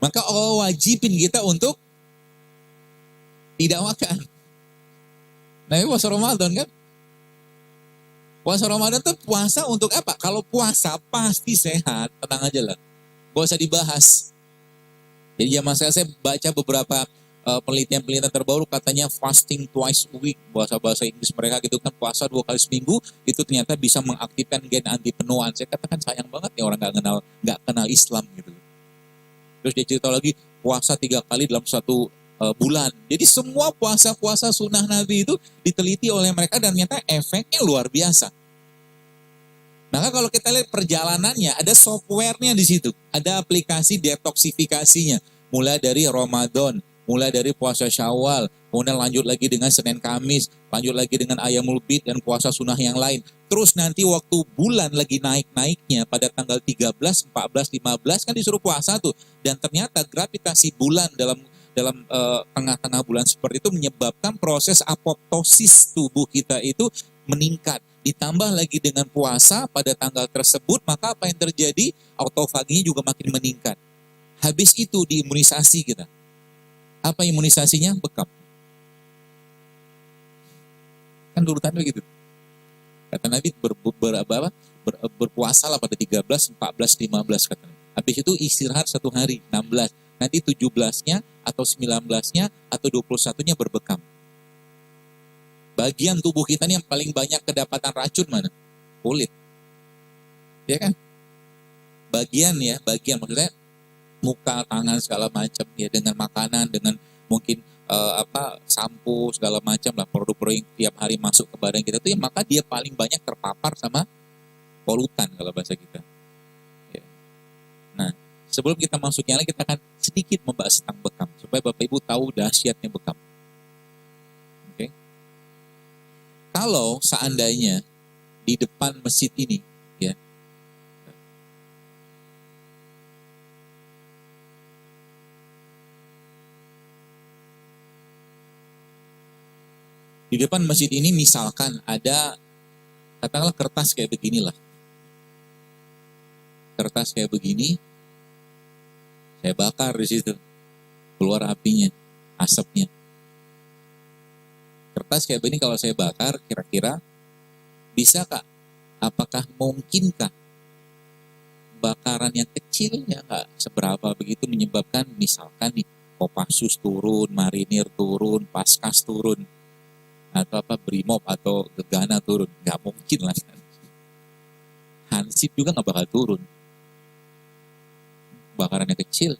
Maka Allah wajibin kita untuk tidak makan. Nah ini puasa Ramadan kan? Puasa Ramadan itu puasa untuk apa? Kalau puasa pasti sehat, tenang aja lah. Gak usah dibahas. Jadi zaman saya baca beberapa penelitian-penelitian terbaru katanya fasting twice a week, bahasa Inggris mereka gitu kan, puasa 2 kali seminggu itu ternyata bisa mengaktifkan gen anti penuaan. Saya katakan sayang banget ya orang nggak kenal Islam gitu. Terus dia cerita lagi puasa 3 kali dalam 1 bulan. Jadi semua puasa-puasa sunnah Nabi itu diteliti oleh mereka dan ternyata efeknya luar biasa. Maka kalau kita lihat perjalanannya, ada softwarenya di situ, ada aplikasi detoksifikasinya, mulai dari Ramadan, mulai dari puasa Syawal, kemudian lanjut lagi dengan Senin Kamis, lanjut lagi dengan Ayamul Bid dan puasa sunnah yang lain. Terus nanti waktu bulan lagi naik-naiknya pada tanggal 13, 14, 15 kan disuruh puasa tuh. Dan ternyata gravitasi bulan dalam tengah-tengah bulan seperti itu menyebabkan proses apoptosis tubuh kita itu meningkat. Ditambah lagi dengan puasa pada tanggal tersebut, maka apa yang terjadi? Autofaginya juga makin meningkat. Habis itu diimunisasi kita. Apa imunisasinya? Bekam. Kan urutannya begitu. Kata Nabi berpuasalah pada 13, 14, 15 kata Nabi. Habis itu istirahat 1 hari, 16. Nanti 17-nya atau 19-nya atau 21-nya berbekam. Bagian tubuh kita ini yang paling banyak kedapatan racun mana? Kulit. Ya kan? Bagian maksudnya muka, tangan segala macam ya, dengan makanan, dengan mungkin sampo segala macam lah, produk-produk yang tiap hari masuk ke badan kita itu ya, maka dia paling banyak terpapar sama polutan kalau bahasa kita. Ya. Nah, sebelum kita masuknya lagi, kita akan sedikit membahas tentang bekam supaya Bapak Ibu tahu dahsyatnya bekam. Oke. Kalau seandainya di depan masjid ini, ya, di depan masjid ini misalkan ada, katakanlah kertas kayak beginilah, kertas kayak begini, saya bakar di situ, keluar apinya, asapnya. Kertas kayak begini kalau saya bakar, kira-kira bisa Kak? Apakah mungkinkah bakaran yang kecil ya nggak seberapa begitu menyebabkan misalkan nih Kopassus turun, Marinir turun, Paskas turun, atau Brimob atau Gegana turun? Nggak mungkin lah. Hansip juga nggak bakal turun. Bakarannya kecil,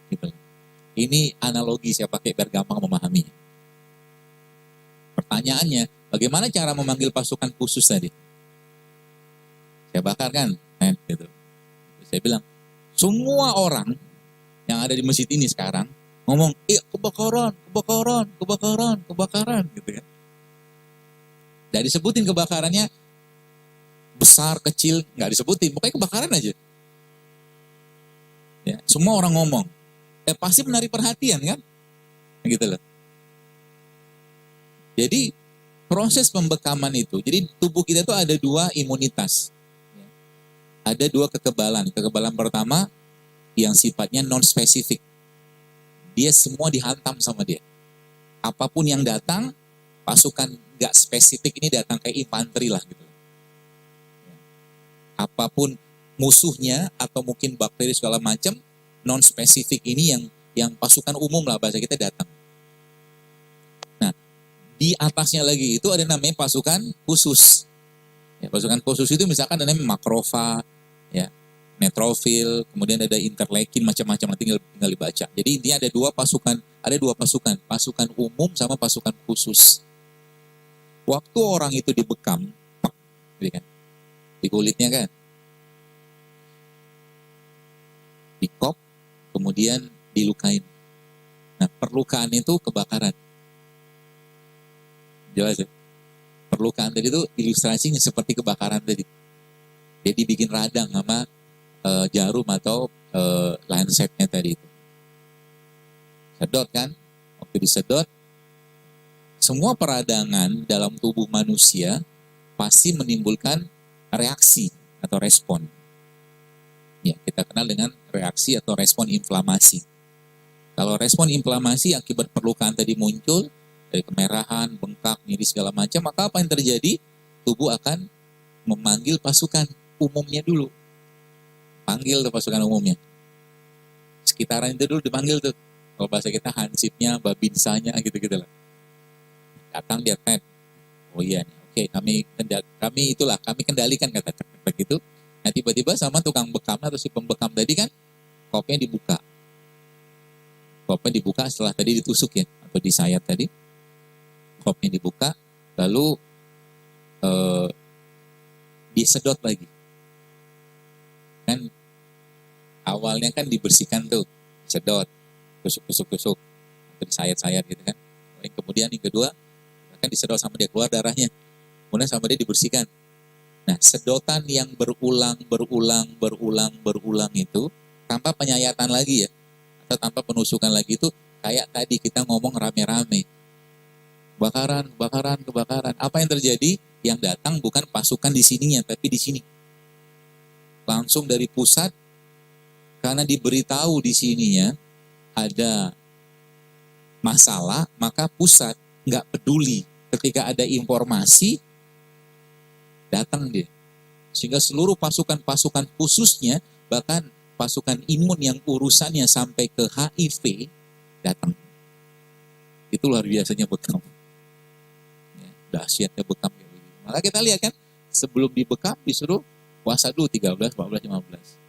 gitu. Ini analogi saya pakai biar gampang memahaminya. Pertanyaannya, bagaimana cara memanggil pasukan khusus tadi? Saya bakar kan? Gitu. Saya bilang, semua orang yang ada di masjid ini sekarang ngomong, kebakaran, kebakaran, kebakaran, kebakaran, gitu kan. Nggak disebutin kebakarannya besar, kecil, nggak disebutin, pokoknya kebakaran aja. Ya, semua orang ngomong, pasti menarik perhatian kan? Gitu loh. Jadi proses pembekaman itu, jadi tubuh kita itu ada 2 imunitas. Ada 2 kekebalan. Kekebalan pertama yang sifatnya non-spesifik. Dia semua dihantam sama dia. Apapun yang datang, pasukan gak spesifik ini datang kayak infanteri lah gitu. Apapun musuhnya atau mungkin bakteri segala macam, non-spesifik ini yang pasukan umum lah bahasa kita datang. Di atasnya lagi itu ada namanya pasukan khusus. Ya, pasukan khusus itu misalkan ada namanya makrofag, ya, neutrofil, kemudian ada interleukin, macam-macam, tinggal dibaca. Jadi intinya ada 2 pasukan, pasukan umum sama pasukan khusus. Waktu orang itu dibekam, gitu kan, di kulitnya kan, dikop, kemudian dilukain. Nah, perlukaan itu kebakaran. Jelas ya? Perlukaan tadi itu ilustrasinya seperti kebakaran tadi. Jadi bikin radang sama jarum atau lancetnya tadi itu. Sedot kan? Waktu disedot, semua peradangan dalam tubuh manusia pasti menimbulkan reaksi atau respon. Ya, kita kenal dengan reaksi atau respon inflamasi. Kalau respon inflamasi akibat perlukaan tadi muncul, dari kemerahan, bengkak, nyeri segala macam, maka apa yang terjadi? Tubuh akan memanggil pasukan umumnya dulu. Panggil tuh pasukan umumnya. Sekitaran itu dulu dipanggil tuh. Kalau bahasa kita hansipnya, babinsanya gitu-gitu lah. Datang dia tet. Oh iya, oke, kami kendalikan kata begitu. Nah tiba-tiba sama tukang bekam atau si pembekam tadi kan kopnya dibuka. Kopnya dibuka setelah tadi ditusuk ya atau disayat tadi. Kopnya dibuka, lalu disedot lagi. Kan awalnya kan dibersihkan tuh, sedot, tusuk, atau disayat-sayat gitu kan. Kemudian yang kedua, kan disedot sama dia keluar darahnya. Kemudian sama dia dibersihkan. Nah, sedotan yang berulang itu, tanpa penyayatan lagi ya, atau tanpa penusukan lagi itu, kayak tadi kita ngomong rame-rame. Kebakaran. Apa yang terjadi? Yang datang bukan pasukan di sininya, tapi di sini. Langsung dari pusat, karena diberitahu di sininya ada masalah, maka pusat nggak peduli. Ketika ada informasi, datang dia. Sehingga seluruh pasukan-pasukan khususnya, bahkan pasukan imun yang urusannya sampai ke HIV, datang. Itu luar biasanya bekam. Ya, dahsyatnya bekam. Maka kita lihat kan, sebelum dibekam disuruh puasa dulu 13, 14, 15.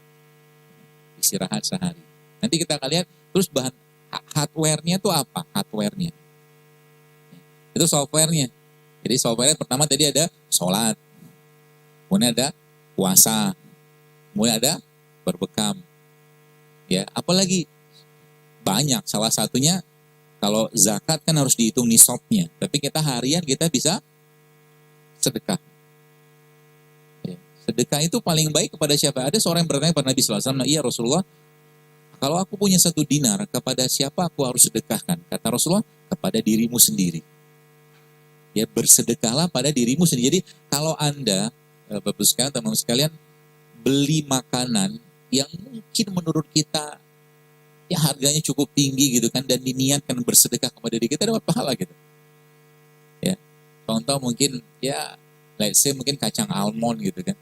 Istirahat sehari. Nanti kita akan lihat, terus bahan hardware-nya itu apa? Hardware-nya. Itu software-nya. Jadi software pertama tadi ada sholat, kemudian ada puasa, kemudian ada berbekam. Ya, apalagi banyak. Salah satunya kalau zakat kan harus dihitung nisabnya. Tapi kita harian kita bisa sedekah. Ya, sedekah itu paling baik kepada siapa? Ada seorang yang bertanya kepada Nabi SAW, iya Rasulullah, kalau aku punya 1 dinar, kepada siapa aku harus sedekahkan? Kata Rasulullah, kepada dirimu sendiri. Ya, bersedekahlah pada dirimu sendiri. Jadi kalau Anda, Bapak sekalian, teman-teman sekalian, beli makanan yang mungkin menurut kita ya harganya cukup tinggi gitu kan, dan diniatkan bersedekah kepada diri kita, dapat pahala gitu. Ya, contoh mungkin ya, let's say mungkin kacang almond gitu kan.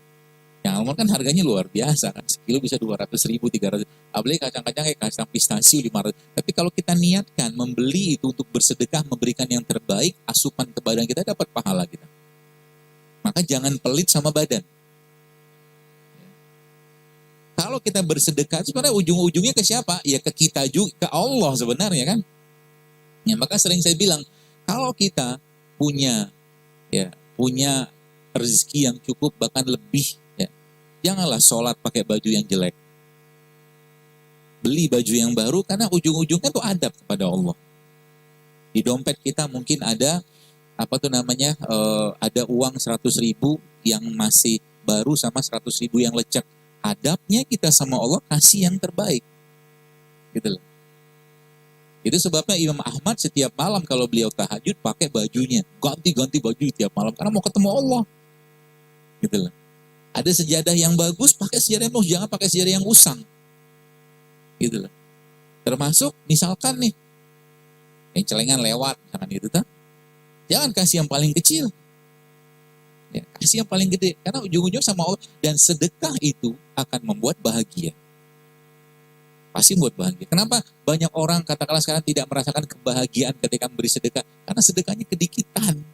Yang almond kan harganya luar biasa kan, sekilo bisa 200.000, 300. Apalagi kacang-kacang kayak kacang pistasiu 500. Tapi kalau kita niatkan membeli itu untuk bersedekah, memberikan yang terbaik, asupan ke badan kita, dapat pahala kita. Maka jangan pelit sama badan. Kalau kita bersedekah, sebenarnya ujung-ujungnya ke siapa? Ya ke kita juga, ke Allah sebenarnya kan. Ya, maka sering saya bilang, kalau kita punya rezeki yang cukup, bahkan lebih, ya, janganlah sholat pakai baju yang jelek. Beli baju yang baru, karena ujung-ujungnya tuh adab kepada Allah. Di dompet kita mungkin ada ada uang 100.000 yang masih baru sama 100.000 yang lecek. Adabnya kita sama Allah kasih yang terbaik. Gitu loh. Itu sebabnya Imam Ahmad setiap malam kalau beliau tahajud pakai bajunya, ganti baju tiap malam karena mau ketemu Allah. Gitu loh. Ada sejadah yang bagus, pakai sejadah yang bagus, jangan pakai sejadah yang usang. Gitu loh. Termasuk misalkan nih, yang celengan lewat, misalkan gitu kan. Jangan kasih yang paling kecil. Ya, kasih yang paling gede, karena ujung-ujung sama Allah. Dan sedekah itu akan membuat bahagia. Pasti membuat bahagia. Kenapa banyak orang katakanlah sekarang tidak merasakan kebahagiaan ketika memberi sedekah? Karena sedekahnya kedikitan.